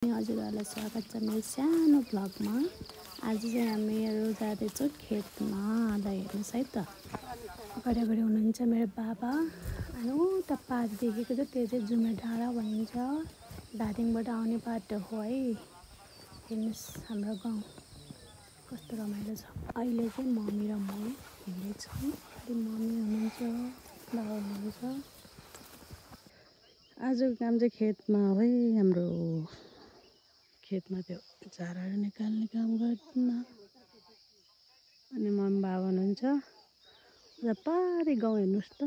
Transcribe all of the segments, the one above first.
हजुरहरूलाई स्वागत छ मेरो सानो भ्लगमा। आज चाहिँ हामीहरू जाँदैछौँ खेतमा। ल हेर्नुहोस् है त, अगाडि हुनुहुन्छ मेरो बाबा अनि उता पार देखेको छ त्यो चाहिँ जुमे डाँडा भनिन्छ। धादिङबाट आउने बाटो हो है। हेर्नुहोस् हाम्रो गाउँ कस्तो रमाइलो छ। अहिले चाहिँ मम्मी र म हिँड्दैछौँ। अनि मम्मी हुनुहुन्छ, बाबा हुनुहुन्छ। आजको काम चाहिँ खेतमा हो है। हाम्रो खेतमा त्यो चाराहरू निकाल्ने काम गर्न। अनि मम्मी बाबा हुनुहुन्छ। उता पारी गाउँ हेर्नुहोस् त।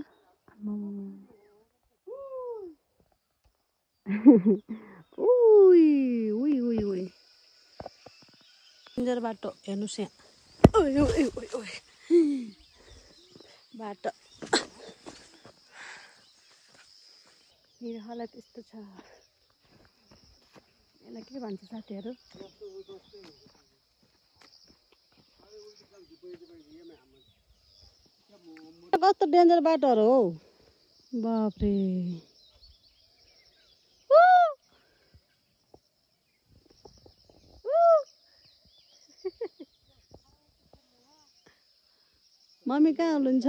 उई उई उई उई डेन्जर बाटो हेर्नुहोस् यहाँ। बाटो निरहला त्यस्तो छ। यसलाई के भन्छ साथीहरू? कस्तो डेन्जर बाटोहरू हौ। बाफ्रे मम्मी कहाँ हुनुहुन्छ?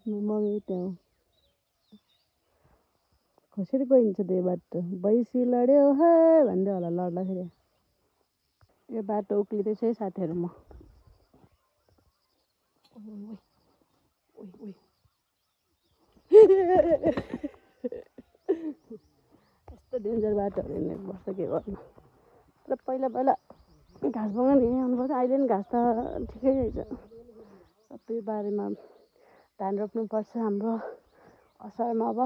मम्मी त्यहाँ कसरी गइन्छ त्यो बाटो? बैसी लड्यो हे भन्दै होला लड्दाखेरि। यो बाटो उक्लिँदैछ है साथीहरू। म यस्तो डेन्जर बाटोहरू हिँड्नुपर्छ के गर्नु। र पहिला घाँस बगान हिँड्नुपर्छ। अहिले नि घाँस त ठिकै रहेछ। सबै बारीमा धान रोप्नुपर्छ हाम्रो असारमा। अब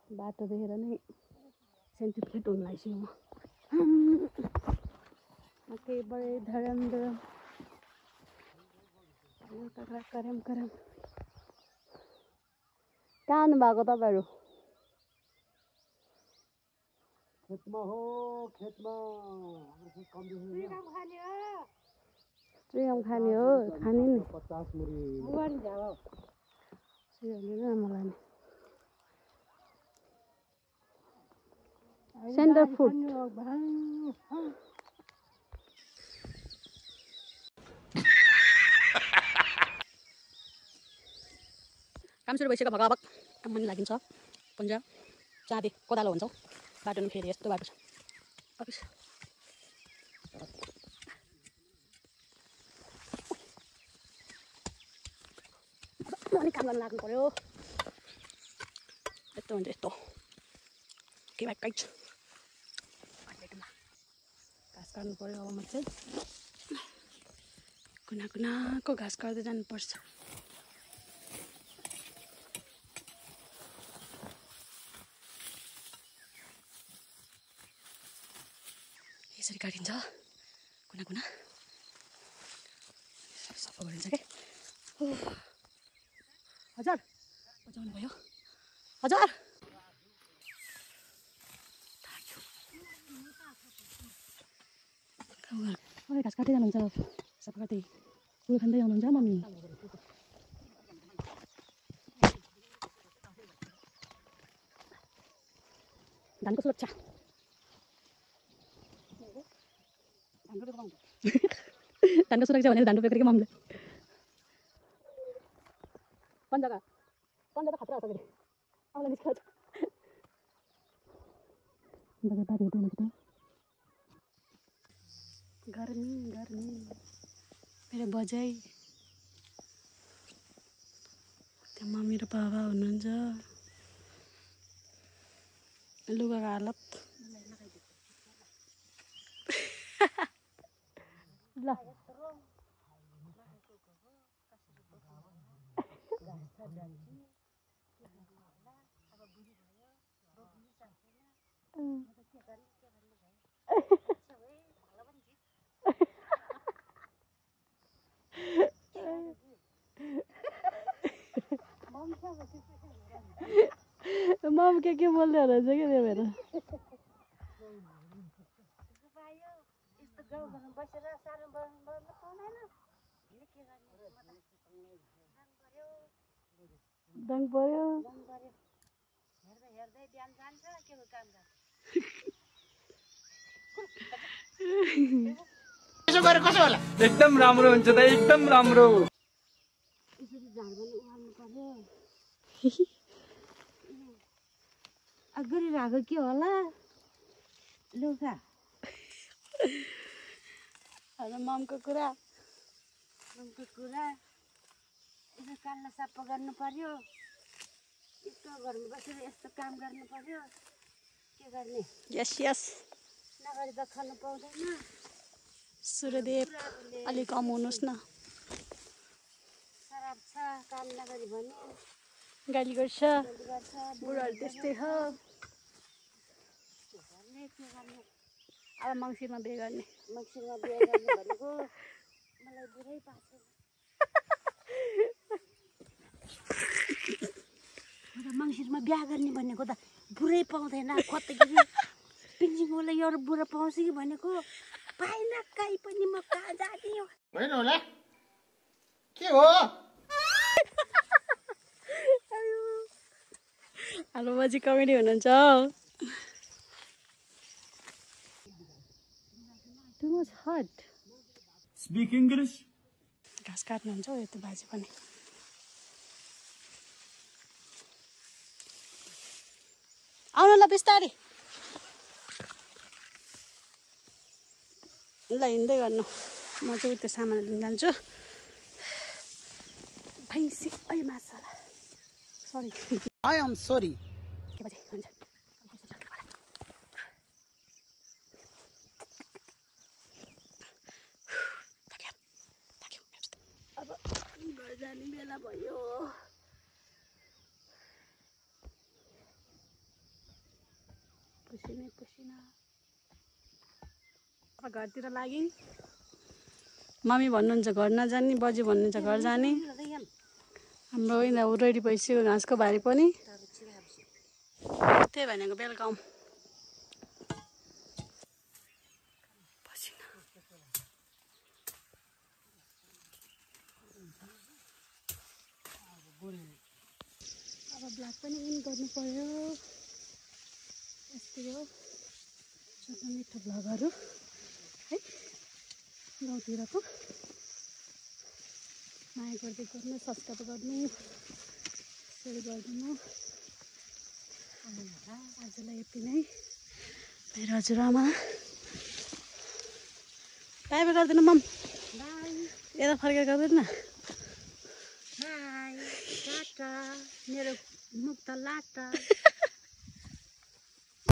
बाटो देखेर नै सेन्टिफिकेट हुन लागिसक्यो म। केही बडे धरम करम करम। कहाँ आउनु भएको तपाईँहरू? खेतमा हो, खेतमा। चुइगाम खाने हो, खाने नि 50 मुरी मलाई सेन्टर फुड। काम सुरु भइसक्यो। भगभग काम पनि लागिन्छ। पुन्जा चाँदी कोदालो हुन्छ। बाटो नि फेरि यस्तो बाटो छ। अनि काम गर्न लाग्नु पर्यो। यस्तो हुन्छ यस्तो के भाइ छ। घाँस काट्नु पर्यो। अब म चाहिँ कुनाको घाँस काट्दै जानुपर्छ। यसरी काटिन्छ कुना सफा गरिन्छ के। हजुर बचाउनु भयो। हजुर घाँस काट्दै जानुहुन्छ। सफा गर्दै कुरो खाँदै आउनुहुन्छ मम्मी। धानको सुरक्षा धानको सुरक्षा भनेर धान रोपेको के मम्मीले? पन्जा त खतरा हो फेरि। आउला निस्किन्छ। गर्मी मेरो बजाइ त्यहाँ मम्मी र बाबा हुनुहुन्छ। लुगाको हालत ल मम के बोल्दै हुनुहुन्छ क्या त्यो भएर। दाङ पर्यो। हेर्दै बिहान जान्छ के काम गर्छ यसो गरे कसो होला एकदम राम्रो हुन्छ त एकदम राम्रो यसरी झाडमा उहाल्नु पर्यो गरिरहेको के होला लुखा ममको कुरा यसो कान्ला सफा गर्नु पर्यो यस्तो घरमा बसेर यस्तो काम गर्नु पर्यो के गर्ने यस यस नगरी त खानु पाउँदैन सूर्यदेव अलि कम हुनुहोस् न खराब छ काम नगरी भने गाली गर्छ बुढाहरू त्यस्तै हो अब मङ्सिरमा बिहे गर्ने भनेको मलाई बुढै पाएको मङ्सिरमा बिहा गर्ने भनेको त बुढै पाउँदैन कतिखेरि पिन्जिङले एउटा बुढो पाउँछ कि भनेको पाइन कहीँ पनि म कहाँ जाने हो होइन होला के हो हेलो मजी कमेडी हुनुहुन्छ Too much hot. Speak English घाँस काट्नुहुन्छ हौ यस्तो बाजे पनि आउनु ल बिस्तारै ल हिँड्दै गर्नु म चाहिँ त्यो सामान लिन जान्छु भैँसी ऐ माछाला सरी आई एम सरी के बजे हुन्छ अब घर जाने बेला भयो पसिना अब घरतिर लागि मम्मी भन्नुहुन्छ घर नजाने बजी भन्नुहुन्छ घर जाने हाम्रो होइन रेडी भइसक्यो घाँसको भारी पनि त्यही भनेको वेलकम अब ब्लग पनि इन गर्नु पर्यो यस्तै हो छोटो मिठो भ्लगहरू है गाउँतिरको माया गर्दै गर्नु सब्सक्राइब गर्नु सेयर गरिदिनु आजलाई यति नै मेरो हजुरआमा बाई बाई गरिदिनु मम यता फर्केर गर्दैन मेरो मुख त लाटा